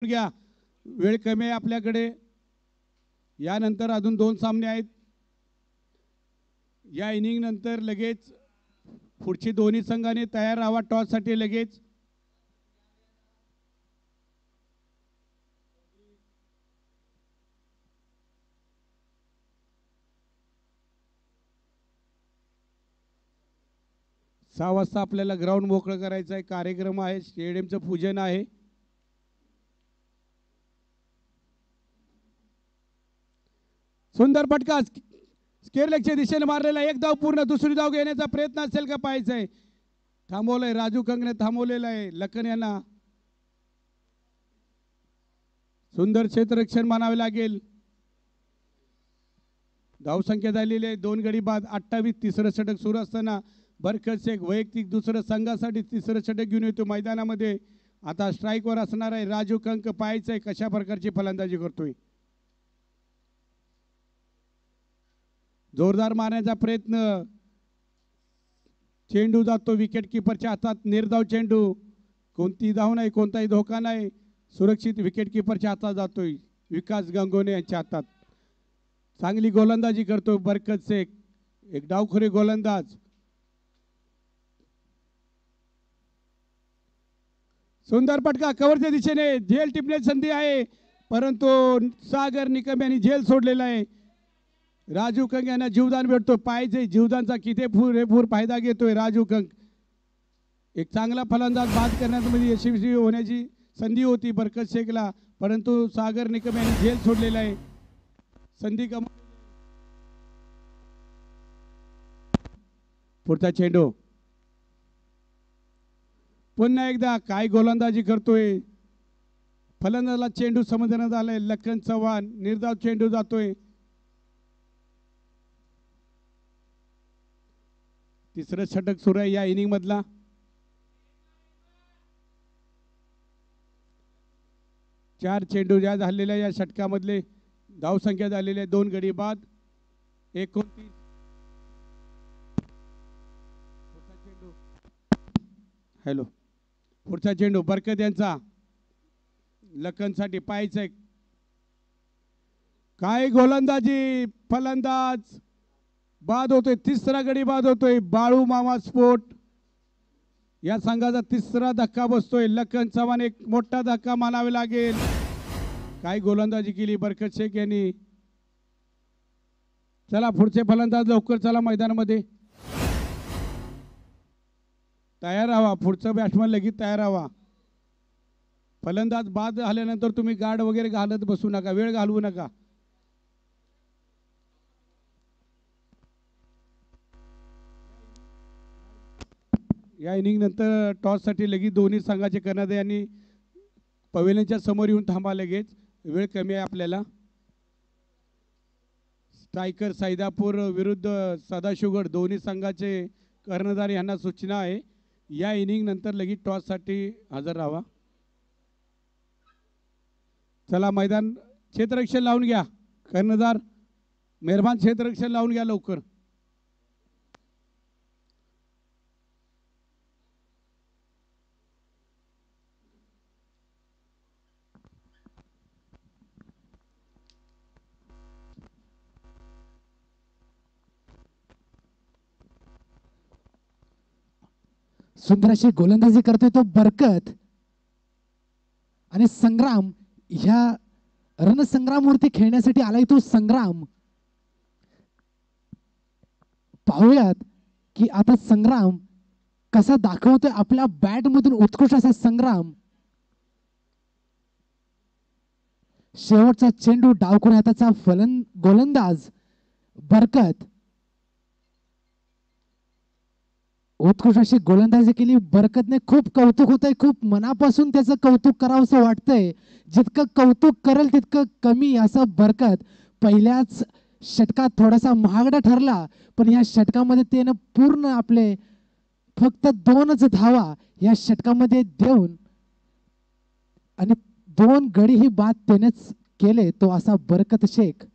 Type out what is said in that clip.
घ्या, वेळ कमी आहे आपल्याकडे। यानंतर अजून 2 सामने आहेत। या इनिंग नंतर लगेच पुढची दोन्ही संघाने तयार राहावा टॉस साठी लगेच। सहा वाजता आपल्याला ग्राउंड मोकळं करायचं आहे, कार्यक्रम आहे, स्टेडियमचं पूजन आहे। सुंदर फटका स्क्वेअर लेगच्या दिशेने मारलेला, एक धाव पूर्ण, दुसरी धाव घेण्याचा प्रयत्न असेल का पाहायचंय। थांबवलंय, राजू कंगने थांबवलेला आहे लखन यांना। सुंदर क्षेत्ररक्षण मानावे लागेल। धावसंख्या झालेली आहे 2 गडी बाद 28। तिसरं षटक सुरू असताना बरकत शेख वैयक्तिक दुसरं संघासाठी तिसरं षटक घेऊन येतो मैदानामध्ये। आता स्ट्राईकवर असणार आहे राजू कंक, पाहायचंय कशा प्रकारची फलंदाजी करतोय। जोरदार मारण्याचा प्रयत्न, चेंडू जातो विकेट कीपरच्या हातात, निर्धाव चेंडू, कोणती धाव नाही, कोणताही धोका नाही, सुरक्षित विकेट कीपरच्या हातात जातोय विकास गंगोने यांच्या हातात। चांगली गोलंदाजी करतो बरकत शेख, एक डावखोरी गोलंदाज। सुंदर फटका कव्हरच्या दिशेने, झेल टिपण्याची संधी आहे परंतु सागर निकम यांनी झेल सोडलेला आहे। राजू कंक यांना जीवदान भेटतो, पाहिजे जीवदानचा किती पुरेपूर फायदा घेतोय राजू कंक। एक चांगला फलंदाज बाद करण्यामध्ये यशस्वी होण्याची संधी होती बरकत शेखला, परंतु सागर निकम यांनी झेल सोडलेला आहे, संधी गम। पुढचा चेंडू, पुन्हा एकदा काय गोलंदाजी करतोय, फलंदाजाला चेंडू समजण्यात आलाय लखन चव्हाण, निर्धाव चेंडू जातोय। तिसरं षटक सुरू आहे या इनिंग मधला। चार चेंडू ज्या झालेल्या या षटकामधले धावसंख्या झालेली आहे 2 गडी बाद 29। हॅलो, पुढचा चेंडू बरकत यांचा, लखनसाठी पाहायचंय काय गोलंदाजी, फलंदाज बाद होतोय, तिसरा गडी बाद होतोय। बाळू मामा स्पोर्ट या संघाचा तिसरा धक्का बसतोय, लखन चव्हाण एक मोठा धक्का मानावे लागेल। काय गोलंदाजी केली बरकत शेख यांनी। चला पुढचे फलंदाज लवकर चला मैदानामध्ये तयार राहा, पुढचा बॅट्समन लगेच तयार राहा। फलंदाज बाद झाल्यानंतर तुम्ही गार्ड वगैरे घालत बसू नका, वेळ घालवू नका। या इनिंग नंतर टॉस साठी लगेच दोन्ही संघाचे कर्णधार यांनी पवेलियनच्या समोर येऊन थांबा, लगेच वेळ कमी आहे आपल्याला। स्ट्रायकर सैदापूर विरुद्ध सदाशिवगड दोन्ही संघाचे कर्णधार यांना सूचना आहे या इनिंग नंतर लगेच टॉस साठी हजर राहावा। चला मैदान क्षेत्ररक्षण लावून घ्या, कर्णधार मेहरबान क्षेत्ररक्षण लावून घ्या लवकर। सुंदर अशी गोलंदाजी करतोय तो बरकत, आणि संग्राम ह्या रणसंग्रामवरती खेळण्यासाठी आलाय तो संग्राम। पाहूयात की आता संग्राम कसा दाखवतोय आपल्या बॅट मधून उत्कृष्ट असा संग्राम। शेवटचा चेंडू डावखोर हाताचा गोलंदाज बरकत, उत्कृष्ट अशी गोलंदाजी केली बरकतने। खूप कौतुक होतंय, खूप मनापासून त्याचं कौतुक करावंसं वाटतंय, जितकं कौतुक करेल तितकं कमी असं बरकत। पहिल्याच षटकात थोडासा महागडा ठरला, पण या षटकामध्ये त्यानं पूर्ण आपले फक्त 2च धावा या षटकामध्ये देऊन आणि 2 गडी ही बाद त्यानेच केले, तो असा बरकत शेख।